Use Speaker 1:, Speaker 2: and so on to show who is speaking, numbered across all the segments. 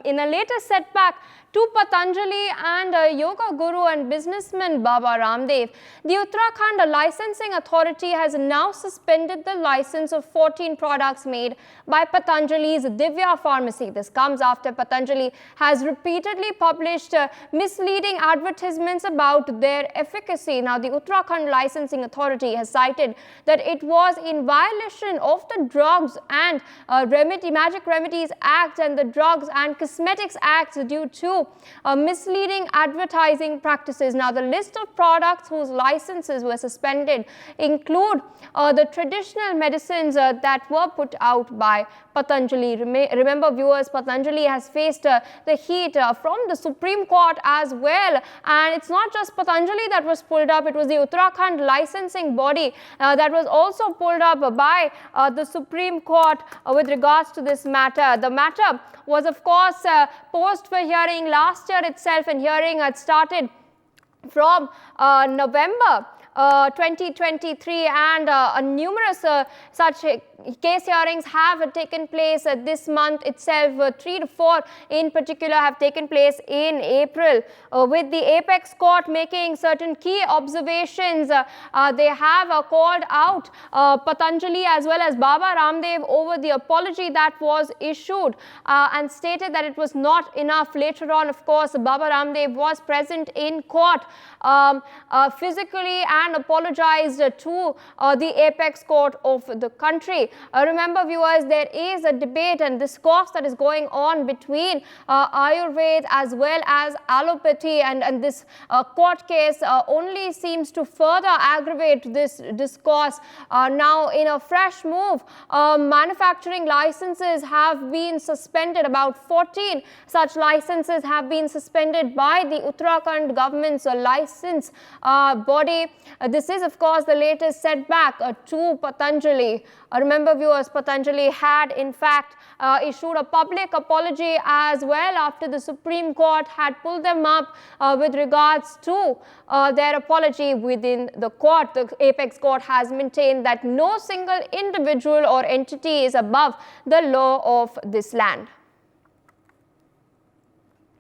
Speaker 1: in a latest setback to Patanjali and yoga guru and businessman Baba Ramdev, the Uttarakhand Licensing Authority has now suspended the license of 14 products made by Patanjali's Divya pharmacy. This comes after Patanjali has repeatedly published misleading advertisements about their efficacy. Now, the Uttarakhand Licensing Authority has cited that it was in violation of the Drugs and Magic Remedies Act and the Drugs and Cosmetics Act due to misleading advertising practices. Now, the list of products whose licenses were suspended include the traditional medicines that were put out by Patanjali. Remember, viewers, Patanjali has faced the heat from the Supreme Court as well, and it's not just Patanjali that was pulled up, it was the Uttarakhand licensing body that was also pulled up by the Supreme Court with regards to this matter. The matter was, of course, posed for hearing last year itself, and hearing had started from November 2023, and numerous such case hearings have taken place this month itself. 3 to 4 in particular have taken place in April, with the apex court making certain key observations. They have called out Patanjali as well as Baba Ramdev over the apology that was issued, and stated that it was not enough. Later on, of course, Baba Ramdev was present in court physically and apologized to the apex court of the country. Remember, viewers, there is a debate and discourse that is going on between Ayurveda as well as allopathy, and this court case only seems to further aggravate this discourse. Now, in a fresh move, manufacturing licenses have been suspended. About 14 such licenses have been suspended by the Uttarakhand government's license body. This is, of course, the latest setback to Patanjali. Remember, viewers, Patanjali had in fact issued a public apology as well after the Supreme Court had pulled them up with regards to their apology within the court. The apex court has maintained that no single individual or entity is above the law of this land.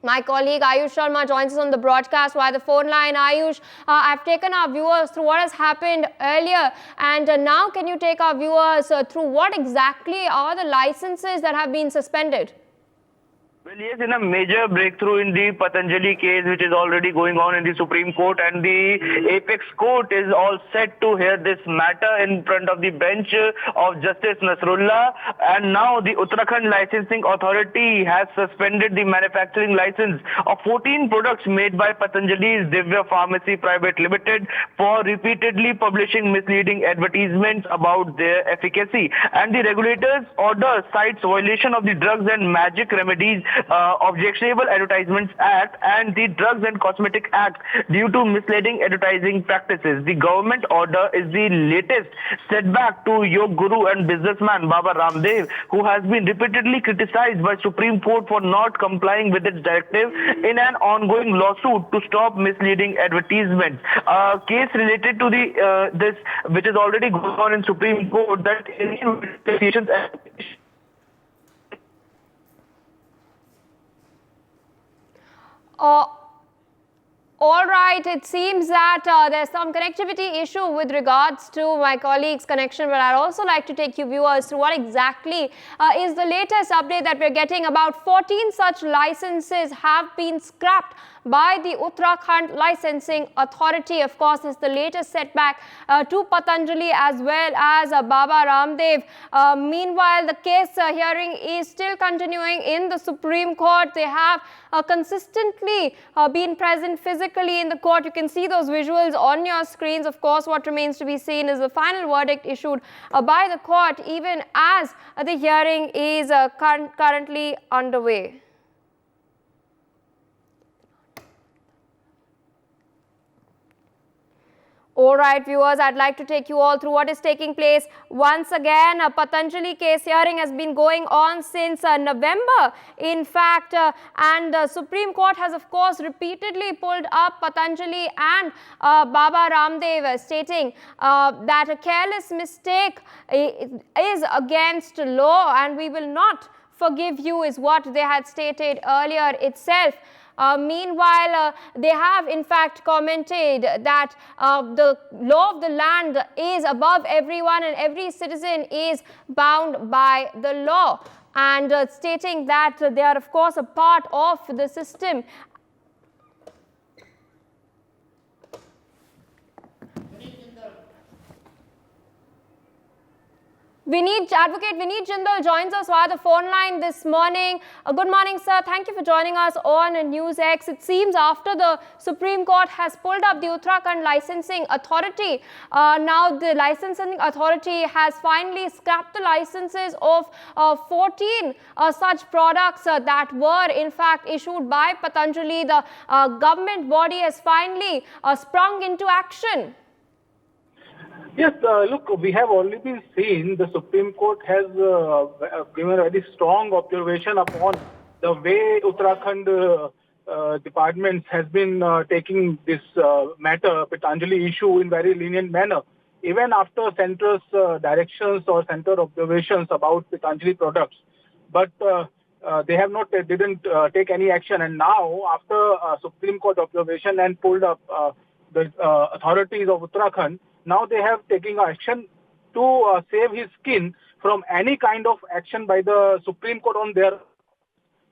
Speaker 1: My colleague Ayush Sharma joins us on the broadcast via the phone line. Ayush, I've taken our viewers through what has happened earlier, and now can you take our viewers through what exactly are the licenses that have been suspended?
Speaker 2: Well, yes, in a major breakthrough in the Patanjali case, which is already going on in the Supreme Court, and the apex court is all set to hear this matter in front of the bench of Justice Nasrullah. And now the Uttarakhand Licensing Authority has suspended the manufacturing license of 14 products made by Patanjali's Divya Pharmacy Private Limited for repeatedly publishing misleading advertisements about their efficacy. And the regulator's order cites violation of the Drugs and Magic Remedies Objectionable Advertisements Act and the Drugs and Cosmetic Act due to misleading advertising practices. The government order is the latest setback to yoga guru and businessman Baba Ramdev, who has been repeatedly criticized by Supreme Court for not complying with its directive in an ongoing lawsuit to stop misleading advertisements. A case related to the this, which is already going on in Supreme Court, that any investigations
Speaker 1: all right, it seems that there's some connectivity issue with regards to my colleague's connection, but I'd also like to take you viewers through what exactly is the latest update that we're getting. About 14 such licenses have been scrapped by the Uttarakhand Licensing Authority. Of course, is the latest setback to Patanjali as well as Baba Ramdev. Meanwhile, the case hearing is still continuing in the Supreme Court. They have consistently been present physically in the court. You can see those visuals on your screens. Of course, what remains to be seen is the final verdict issued by the court, even as the hearing is currently underway. All right, viewers, I'd like to take you all through what is taking place. Once again, a Patanjali case hearing has been going on since November, in fact, and the Supreme Court has, of course, repeatedly pulled up Patanjali and Baba Ramdev, stating that a careless mistake is against law, and we will not forgive you, is what they had stated earlier itself. Meanwhile, they have in fact commented that the law of the land is above everyone and every citizen is bound by the law, and stating that they are of course a part of the system. Advocate Vineet Jindal joins us via the phone line this morning. Good morning, sir. Thank you for joining us on NewsX. It seems after the Supreme Court has pulled up the Uttarakhand Licensing Authority, now the Licensing Authority has finally scrapped the licenses of 14 such products that were in fact issued by Patanjali. The government body has finally sprung into action.
Speaker 3: Yes, look, we have already seen the Supreme Court has given a very strong observation upon the way Uttarakhand departments has been taking this matter, Patanjali issue, in very lenient manner. Even after centre's directions or center observations about Patanjali products, but they have not didn't take any action. And now, after Supreme Court observation and pulled up the authorities of Uttarakhand, now they have taken action to save his skin from any kind of action by the Supreme Court on their,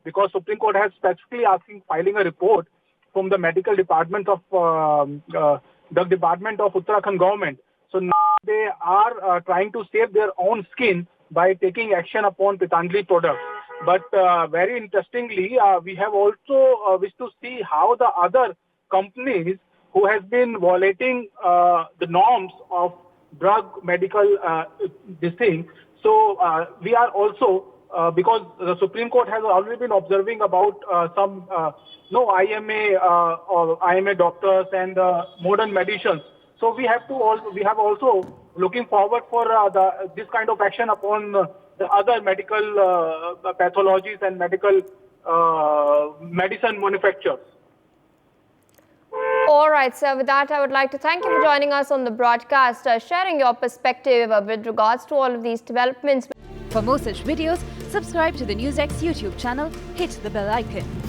Speaker 3: because Supreme Court has specifically filing a report from the medical department of the department of Uttarakhand government. So now they are trying to save their own skin by taking action upon Patanjali products. But very interestingly, we have also wished to see how the other companies who has been violating the norms of drug medical this thing. So we are also, because the Supreme Court has already been observing about some IMA or IMA doctors and modern medicines. So we have also looking forward for this kind of action upon the other medical pathologies and medical medicine manufacturers.
Speaker 1: All right, sir. With that, I would like to thank you for joining us on the broadcast, sharing your perspective with regards to all of these developments.
Speaker 4: For more such videos, subscribe to the NewsX YouTube channel, hit the bell icon.